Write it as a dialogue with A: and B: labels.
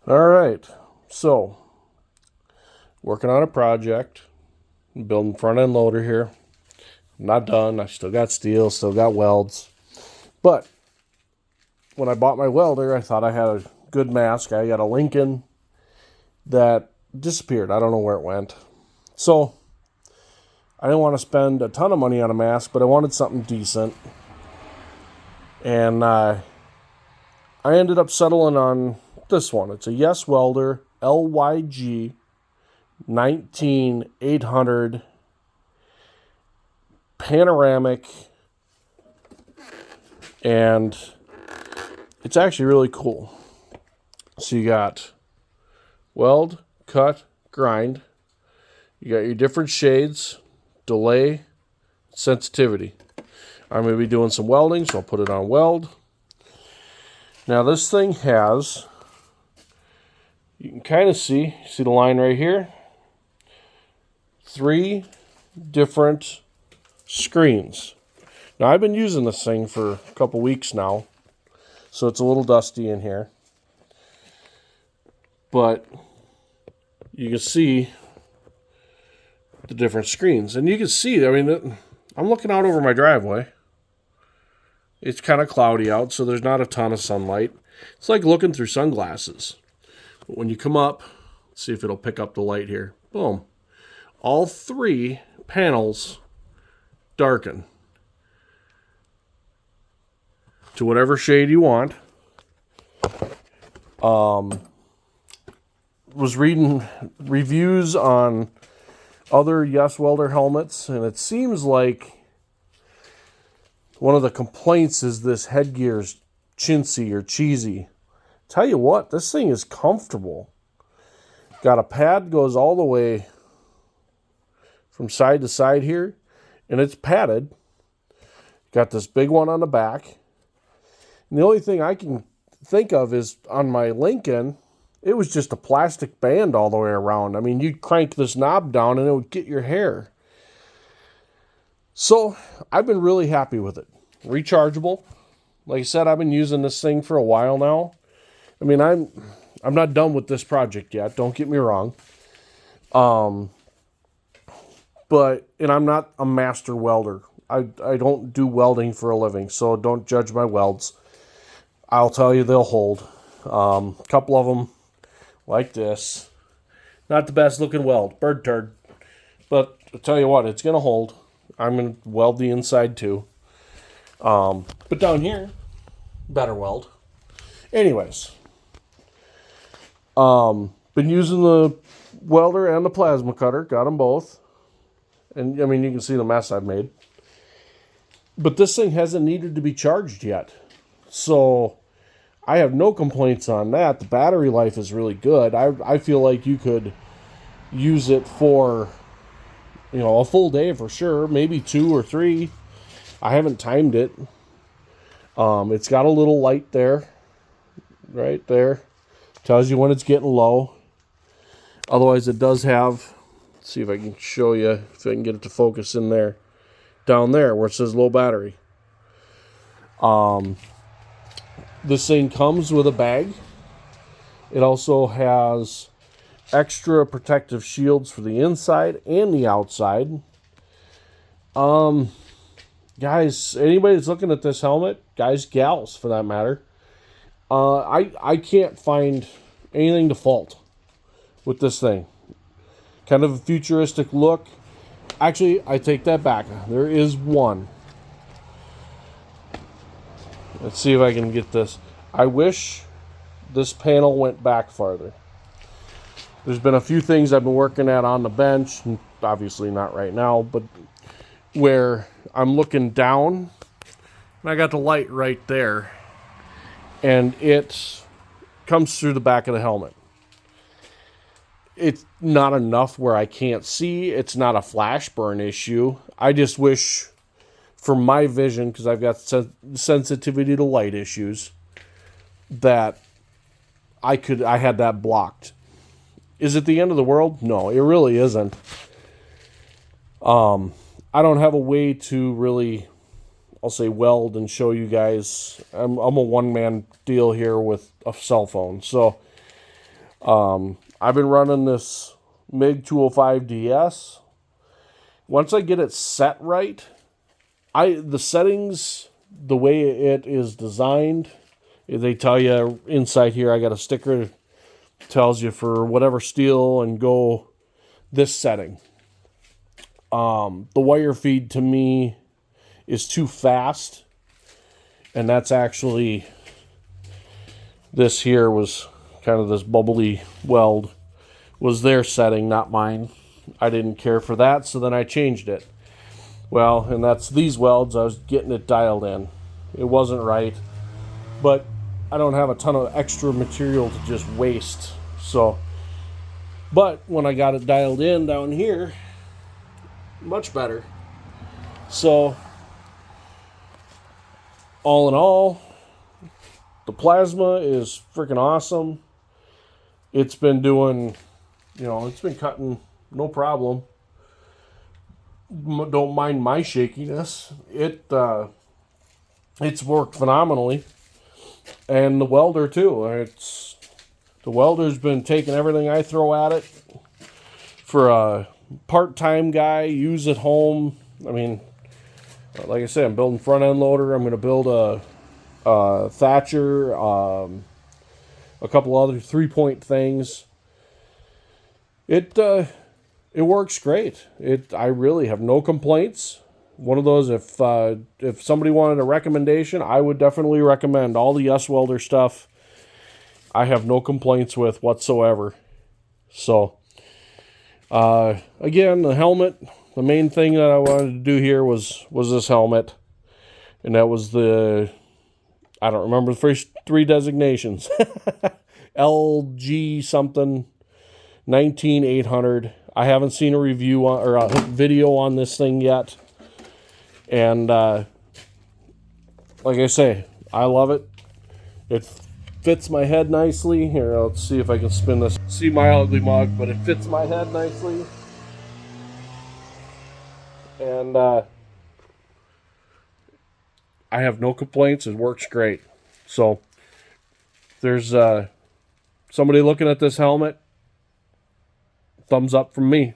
A: All right, so working on a project, building front end loader here. Not done. I still got steel, still got welds. But when I bought my welder, I thought I had a good mask. I got a Lincoln that disappeared. I don't know where it went. So I didn't want to spend a ton of money on a mask, but I wanted something decent. And I ended up settling on this one. It's a Yeswelder LYG 19800 panoramic, and it's actually really cool. So you got weld, cut, grind. You got your different shades, delay, sensitivity. I'm going to be doing some welding, so I'll put it on weld. Now this thing has, you can kind of see the line right here? 3 different screens. Now I've been using this thing for a couple weeks now, so it's a little dusty in here. But you can see the different screens. And you can see, I mean, I'm looking out over my driveway. It's kind of cloudy out, so there's not a ton of sunlight. It's like looking through sunglasses. But when you come up, let's see if it'll pick up the light here. Boom. All 3 panels darken to whatever shade you want. Was reading reviews on other Yeswelder helmets, and it seems like one of the complaints is this headgear's chintzy or cheesy. Tell you what, this thing is comfortable. Got a pad goes all the way from side to side here, and it's padded. Got this big one on the back. And the only thing I can think of is on my Lincoln, it was just a plastic band all the way around. I mean, you'd crank this knob down and it would get your hair. So I've been really happy with it. Rechargeable. Like I said, I've been using this thing for a while now. I mean, I'm not done with this project yet. Don't get me wrong. But I'm not a master welder. I don't do welding for a living, so don't judge my welds. I'll tell you they'll hold. A couple of them like this. Not the best looking weld. Bird turd. But I'll tell you what, it's going to hold. I'm going to weld the inside too. But down here, better weld. Anyways. Been using the welder and the plasma cutter. Got them both. And, I mean, you can see the mess I've made. But this thing hasn't needed to be charged yet. So I have no complaints on that. The battery life is really good. I feel like you could use it for, a full day for sure. Maybe 2 or 3. I haven't timed it. It's got a little light there. Right there. Tells you when it's getting low. Otherwise, it does have, let's see if I can show you, if I can get it to focus in there. Down there where it says low battery. This thing comes with a bag. It also has extra protective shields for the inside and the outside. Guys, anybody that's looking at this helmet, guys, gals for that matter, I can't find anything to fault with this thing. Kind of a futuristic look. Actually, I take that back. There is one. Let's see if I can get this. I wish this panel went back farther. There's been a few things I've been working at on the bench, obviously not right now, but where I'm looking down, and I got the light right there, and it comes through the back of the helmet. It's not enough where I can't see. It's not a flash burn issue. I just wish, for my vision, because I've got sensitivity to light issues, that I had that blocked. Is it the end of the world? No, it really isn't. I don't have a way to really, I'll say, weld and show you guys. I'm a one-man deal here with a cell phone. So I've been running this MiG 205DS. Once I get it set right, the settings, the way it is designed, they tell you inside here, I got a sticker that tells you for whatever steel and go this setting. The wire feed to me is too fast, and that's actually, this here was kind of this bubbly weld was their setting, not mine. I didn't care for that, so then I changed it. Well, and that's these welds, I was getting it dialed in. It wasn't right, but I don't have a ton of extra material to just waste. So, but when I got it dialed in down here, much better. So, all in all, the plasma is freaking awesome. It's been doing, it's been cutting no problem. Don't mind my shakiness. It's worked phenomenally. And the welder too. The welder's been taking everything I throw at it. For a part-time guy, use at home. I mean, like I said, I'm building front end loader. I'm going to build a Thatcher, a couple other 3-point things. It works great. I really have no complaints. One of those, if somebody wanted a recommendation, I would definitely recommend all the Yeswelder stuff. I have no complaints with whatsoever. So, again, the helmet, the main thing that I wanted to do here was this helmet. And that was I don't remember the first 3 designations. LG something, 19800. I haven't seen a review or a video on this thing yet. And like I say, I love it. It fits my head nicely. Here, let's see if I can spin this. See my ugly mug, but it fits my head nicely. And I have no complaints. It works great. So, if there's somebody looking at this helmet, thumbs up from me.